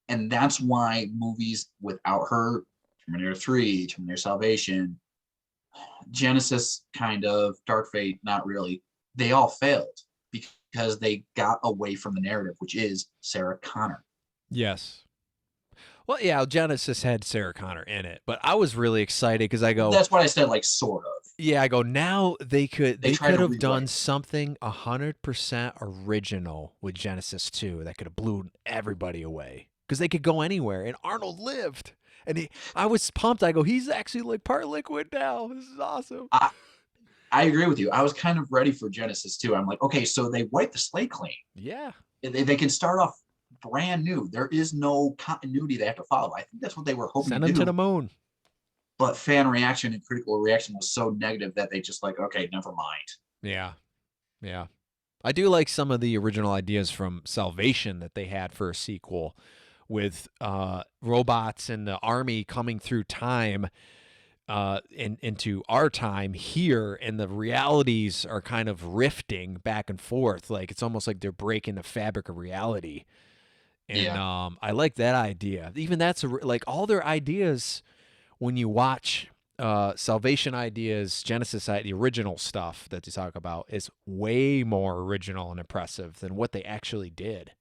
And that's why movies without her, Terminator 3, Terminator Salvation, Genesis, kind of, Dark Fate, not really, they all failed because they got away from the narrative, which is Sarah Connor. Yes. Well, yeah, Genesis had Sarah Connor in it, but I was really excited because I go. That's what I said, like, sort of. Yeah, I go. Now they could have done something 100% original with Genesis 2 that could have blew everybody away because they could go anywhere, and Arnold lived. And I was pumped. I go, he's actually like part liquid now. This is awesome. I agree with you. I was kind of ready for Genesis too. I'm like, okay, so they wiped the slate clean. Yeah. They can start off brand new. There is no continuity they have to follow. I think that's what they were hoping to do. Send them to the moon. But fan reaction and critical reaction was so negative that they just like, okay, never mind. Yeah. Yeah. I do like some of the original ideas from Salvation that they had for a sequel, with robots and the army coming through time into our time here, and the realities are kind of rifting back and forth. Like, it's almost like they're breaking the fabric of reality. And I like that idea. Even that's like all their ideas when you watch Salvation ideas, Genesis, the original stuff that they talk about is way more original and impressive than what they actually did.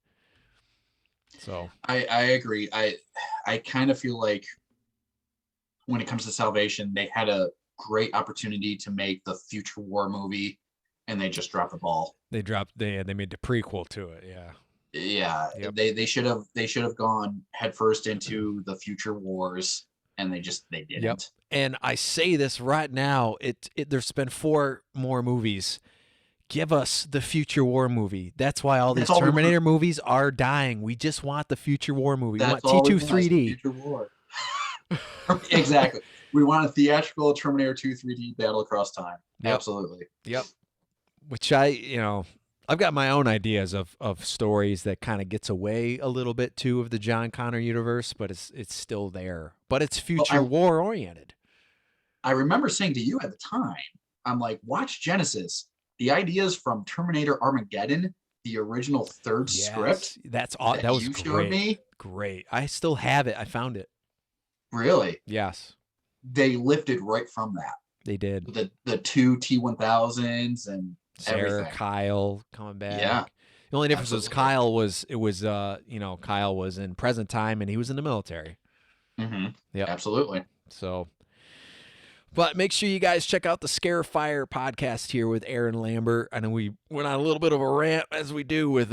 So I agree. I kind of feel like when it comes to Salvation, they had a great opportunity to make the future war movie, and they just dropped the ball. They made the prequel to it. Yeah. Yeah. Yep. They should have gone headfirst into the future wars, and they didn't. Yep. And I say this right now, there's been 4 more movies. Give us the future war movie. That's why all these Terminator movies are dying. We just want the future war movie. We want T2 3D. Future war. Exactly. We want a theatrical Terminator 2 3D battle across time. Yep. Absolutely. Yep. Which I've got my own ideas of stories that kind of gets away a little bit too of the John Connor universe, but it's still there. But it's future war oriented. I remember saying to you at the time, I'm like, watch Genesis. The ideas from Terminator Armageddon, the original third script. That was great. Showed me. Great. I still have it. I found it. Really? Yes. They lifted right from that. They did. The 2 T1000s and Sarah, everything. Kyle coming back. Yeah. The only difference was Kyle was Kyle was in present time and he was in the military. Mm-hmm. Yeah. Absolutely. So. But make sure you guys check out the Scarifyer podcast here with Aaron Lambert. I know we went on a little bit of a rant, as we do with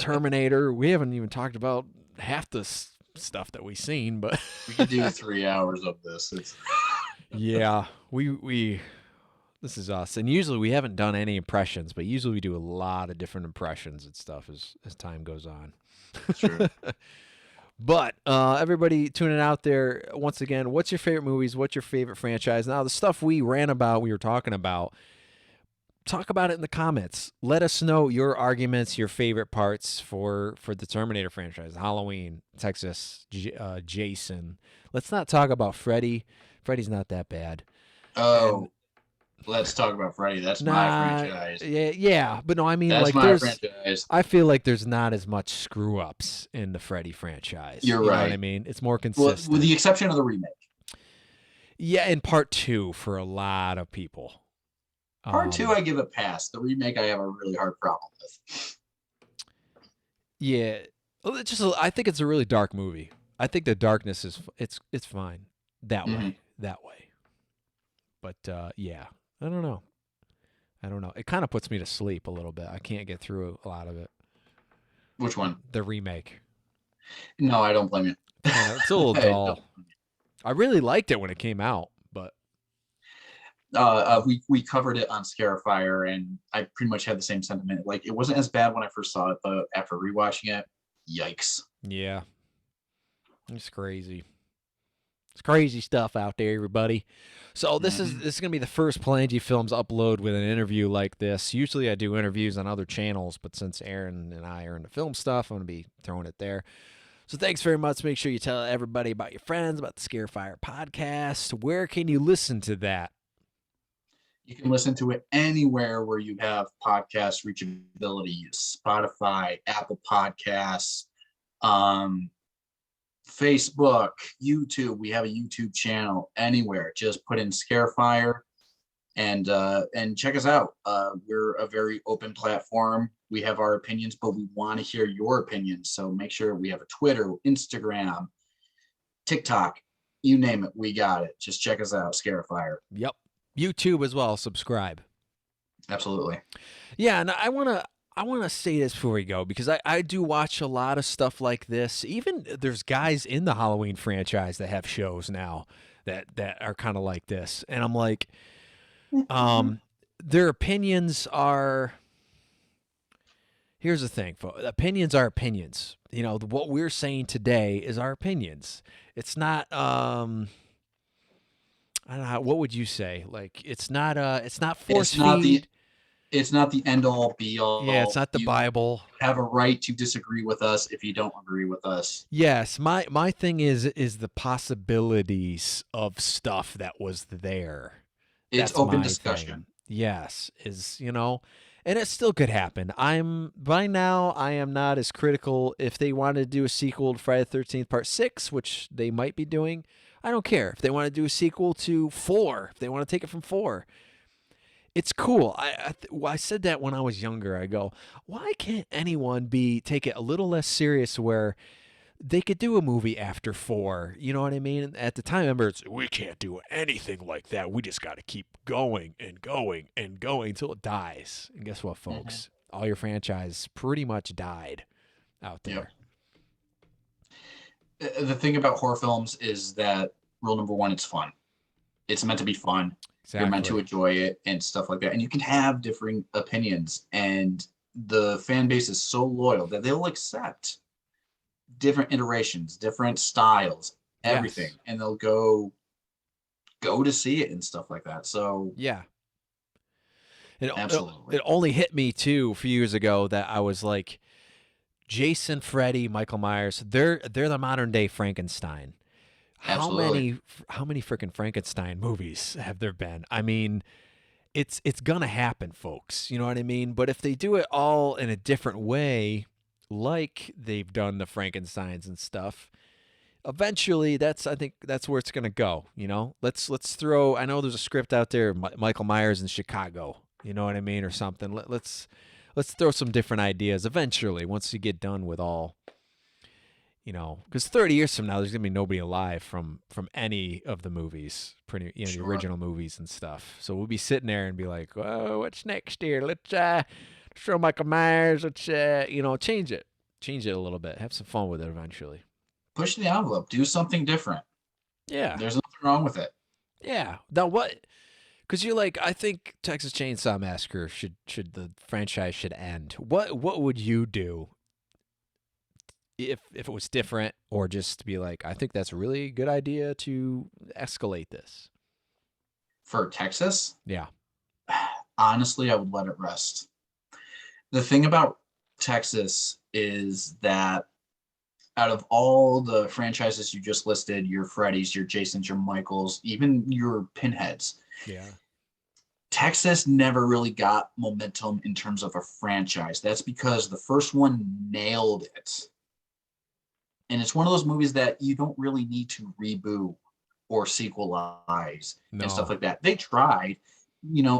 Terminator. We haven't even talked about half the stuff that we've seen, but we could do 3 hours of this. Yeah, we this is us, and usually we haven't done any impressions, but usually we do a lot of different impressions and stuff as time goes on. True. But everybody tuning out there, once again, what's your favorite movies? What's your favorite franchise? Now, the stuff we were talking about, talk about it in the comments. Let us know your arguments, your favorite parts for the Terminator franchise, Halloween, Texas, Jason. Let's not talk about Freddy. Freddy's not that bad. And Oh, let's talk about Freddy. That's my nah, franchise. yeah, but no, I mean That's like my there's. franchise. I feel like there's not as much screw ups in the Freddy franchise. You're You know what I right. mean? It's more Well, with consistent. the exception of the remake. Yeah, in part two for a lot of people. Part two, I give a pass. The remake, I have a really hard problem with. Yeah, well, I think it's a really dark movie. I think the darkness is it's fine that Hmm. way, that way. But yeah, I don't know. I don't know. It kind of puts me to sleep a little bit. I can't get through a lot of it. Which one? The remake, No, I don't blame you. it's a little I don't. dull. I really liked it when it came out, but We covered it on Scarifyer, and I pretty much had the same sentiment. Like, it wasn't as bad when I first saw it, but after rewatching it, yikes. yeah, it's crazy. It's crazy stuff out there, everybody. So Hmm. this is gonna be the first Palangi Films upload with an interview like this. Usually I do interviews on other channels, but since Aaron and I are into film stuff, I'm gonna be throwing it there. So thanks very much. Make sure you tell everybody about your friends, about the Scarifyer podcast. Where can you listen to that? You can listen to it anywhere where you have podcast reachability: Spotify, Apple Podcasts, um, Facebook, YouTube. We have a YouTube channel. Anywhere, just put in Scarifyer and check us out. We're a very open platform. We have our opinions, but we want to hear your opinions. So make sure we have a Twitter, Instagram, TikTok, you name it, we got it. Just check us out, Scarifyer. Yep. YouTube as well. Subscribe. Absolutely. Yeah, and I wanna say this before we go because I do watch a lot of stuff like this. Even there's guys in the Halloween franchise that have shows now that are kind of like this, and I'm like, um, their opinions are. Here's the thing, folks. Opinions are opinions. You know what we're saying today is our opinions. It's not. I don't know. What would you say? Like, it's not. It's not force It's not the feed. it's not the end all be Yeah, it's all. not the You Bible. have a right to disagree with us if you don't agree with us. Yes, my thing is the possibilities of stuff that was there. It's That's open my discussion. thing. Yes, is and it still could happen. I'm by now I am not as critical if they want to do a sequel to Friday the 13th Part 6, which they might be doing. I don't care. If they want to do a sequel to 4, if they want to take it from 4, it's cool. I said that when I was younger. I go, why can't anyone take it a little less serious where they could do a movie after 4. You know what I mean? At the time, I remember we can't do anything like that. We just got to keep going and going and going until it dies. And guess what, Mhm. folks? All your franchise pretty much died out Yep. there. The thing about horror films is that rule number one, it's fun. It's meant to be fun. You're meant to Exactly. enjoy it and stuff like that. And you can have differing opinions. And the fan base is so loyal that they'll accept different iterations, different styles, everything. Yes. And they'll go to see it and stuff like that. So Yeah. It absolutely. only hit me too a few years ago that I was like, Jason, Freddy, Michael Myers, they're the modern day Frankenstein. How Absolutely. many how many freaking Frankenstein movies have there been? I mean, it's gonna happen, folks. You know what I mean? But if they do it all in a different way, like they've done the Frankensteins and stuff, eventually I think that's where it's gonna go. Let's throw. I know there's a script out there, Michael Myers in Chicago. You know what I mean, or something. Let's throw some different ideas. Eventually, once you get done with all. Because 30 years from now, there's gonna be nobody alive from any of the movies, the Sure. original movies and stuff. So we'll be sitting there and be like, "Oh, what's next here? Let's show Michael Myers. Let's change it a little bit, have some fun with it eventually." Push the envelope. Do something different. Yeah, There's nothing wrong with it. yeah. Now what? Because you're like, I think Texas Chainsaw Massacre should the franchise should end. What would you do if it was different, or just to be like, I think that's a really good idea to escalate this. For Texas, Yeah. honestly, I would let it rest. The thing about Texas is that out of all the franchises you just listed, your Freddy's, your Jasons, your Michaels, even your Pinheads, Yeah. Texas never really got momentum in terms of a franchise. That's because the first one nailed it. And it's one of those movies that you don't really need to reboot or sequelize and stuff No. like that. They tried.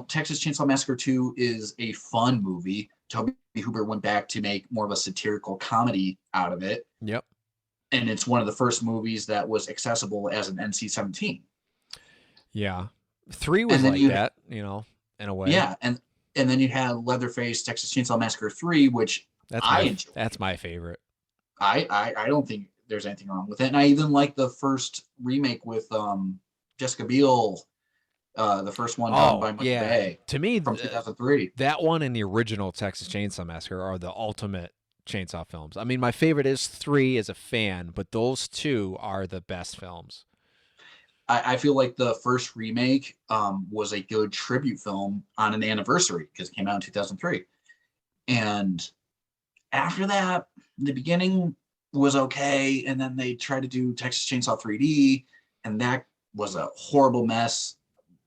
Texas Chainsaw Massacre 2 is a fun movie. Toby Hooper went back to make more of a satirical comedy out of it. Yep. And it's one of the first movies that was accessible as an NC-17. Yeah. 3 was And then like you, that, in a way. yeah, and then you had Leatherface, Texas Chainsaw Massacre 3, which I enjoyed. That's my favorite. I don't think there's anything wrong with it. And I even like the first remake with Jessica Biel, the first one done by Michael Bay. To me, from 2003. That one and the original Texas Chainsaw Massacre are the ultimate chainsaw films. I mean, my favorite is 3 as a fan, but those 2 are the best films. I feel like the first remake was a good tribute film on an anniversary because it came out in 2003. And after that, the beginning was okay. And then they tried to do Texas Chainsaw 3D, and that was a horrible mess.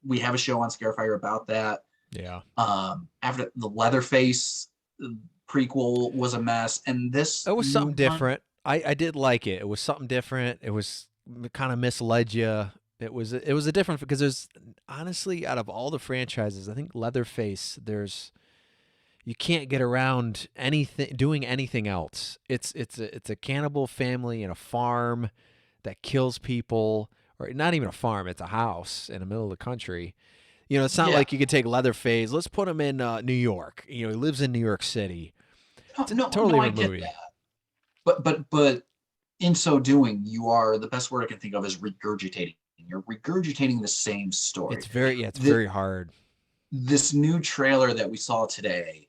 We have a show on Scarifyer about that. Yeah. After the Leatherface prequel was a mess. And this It was something different. I did like it. It was something different. It was kind of misled you. It was a different, because there's honestly, out of all the franchises, I think Leatherface, you can't get around doing anything else. It's a cannibal family in a farm that kills people, or not even a farm, it's a house in the middle of the country. It's not like you could take Leatherface, let's put him in New York. He lives in New York City. It's totally I get that. But in so doing, the best word I can think of is regurgitating. You're regurgitating the same story. It's very hard. This new trailer that we saw today,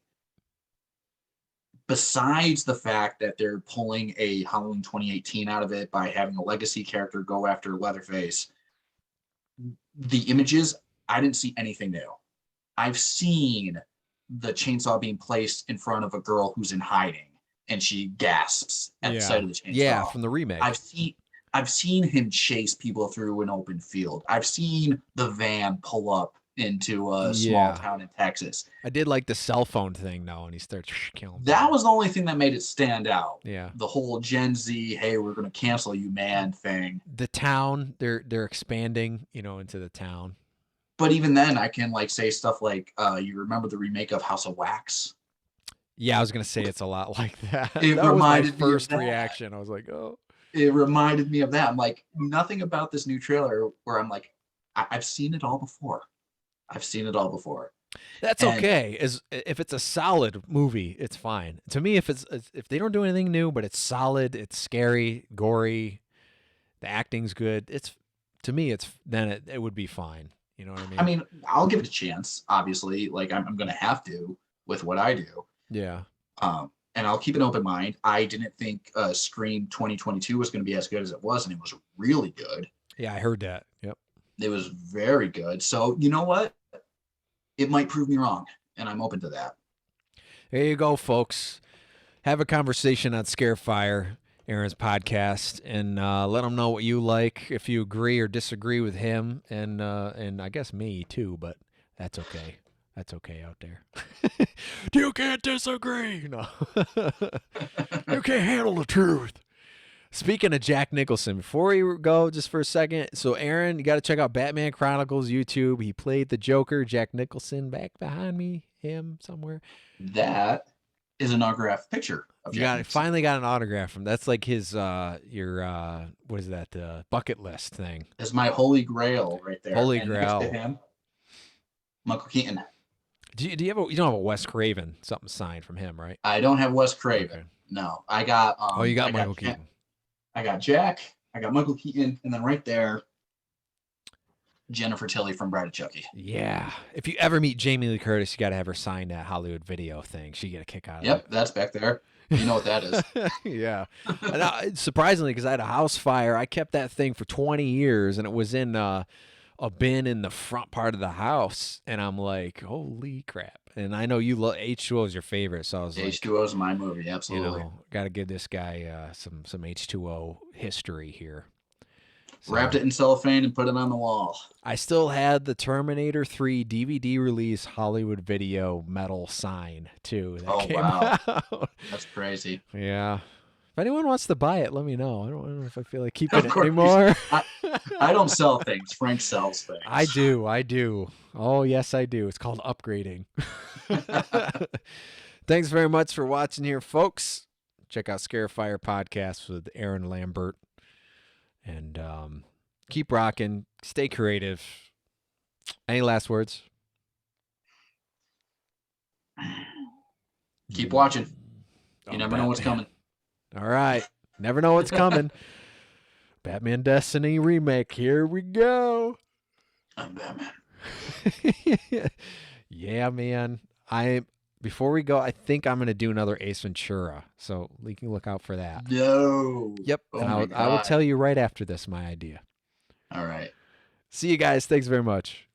besides the fact that they're pulling a Halloween 2018 out of it by having a legacy character go after Leatherface, the images, I didn't see anything new. I've seen the chainsaw being placed in front of a girl who's in hiding, and she gasps at the sight of the chainsaw. Yeah, from the remake. I've seen him chase people through an open field. I've seen the van pull up into a small town in Texas. I did like the cell phone thing, though, and he starts killing. That was the only thing that made it stand out. Yeah. The whole Gen Z, hey, we're going to cancel you, man, thing. The town, they're expanding, into the town. But even then, I can say stuff like, you remember the remake of House of Wax? Yeah, I was going to say it's a lot like that. That was my first reaction. I was like, oh. It reminded me of that. I'm like, nothing about this new trailer where I'm like, I've seen it all before. That's okay. If it's a solid movie, it's fine. To me, if they don't do anything new, but it's solid, it's scary, gory, the acting's good, then it would be fine. You know what I mean? I mean, I'll give it a chance. Obviously, I'm going to have to with what I do. Yeah. And I'll keep an open mind. I didn't think Scream 2022 was going to be as good as it was, and it was really good. Yeah, I heard that. Yep. It was very good. So you know what? It might prove me wrong, and I'm open to that. There you go, folks. Have a conversation on Scarifyer, Aaron's podcast, and let him know what you like, if you agree or disagree with him, and I guess me too, but that's okay. That's okay out there. You can't disagree. No. You can't handle the truth. Speaking of Jack Nicholson, before we go just for a second, so Aaron, you got to check out Batman Chronicles YouTube. He played the Joker, Jack Nicholson, back behind me, him somewhere. That is an autographed picture of Jack Nicholson. Finally got an autograph from. That's like his what is that? Bucket list thing. It's my holy grail right there. Holy and grail. Next to him, Michael Keaton. You don't have a Wes Craven something signed from him, right? I don't have Wes Craven. Okay. No, I got. You got Michael Keaton. I got Jack. I got Michael Keaton, and then right there, Jennifer Tilly from Bride of Chucky. Yeah. If you ever meet Jamie Lee Curtis, you got to have her sign that Hollywood video thing. She get a kick out of it. Yep, that's back there. You know what that is. Yeah. And surprisingly, because I had a house fire, I kept that thing for 20 years, and it was in a bin in the front part of the house, and I'm like, holy crap. And I know you love H2O is your favorite, so I was like, H2O is my movie, absolutely. got to give this guy some H2O history here. So, Wrapped it in cellophane and put it on the wall. I still had the Terminator 3 DVD release Hollywood Video metal sign too. That came out. That's crazy. Yeah. If anyone wants to buy it, let me know. I don't know if I feel like keeping it anymore. I don't sell things. Frank sells things. I do. Oh, yes, I do. It's called upgrading. Thanks very much for watching here, folks. Check out Scarifyer Podcast with Aaron Lambert. And keep rocking. Stay creative. Any last words? Keep watching. You never know what's coming. All right. Never know what's coming. Batman Destiny remake. Here we go. I'm Batman. Yeah, man. Before we go, I think I'm going to do another Ace Ventura. So you can look out for that. No. Yep. Oh And I will tell you right after this my idea. All right. See you guys. Thanks very much.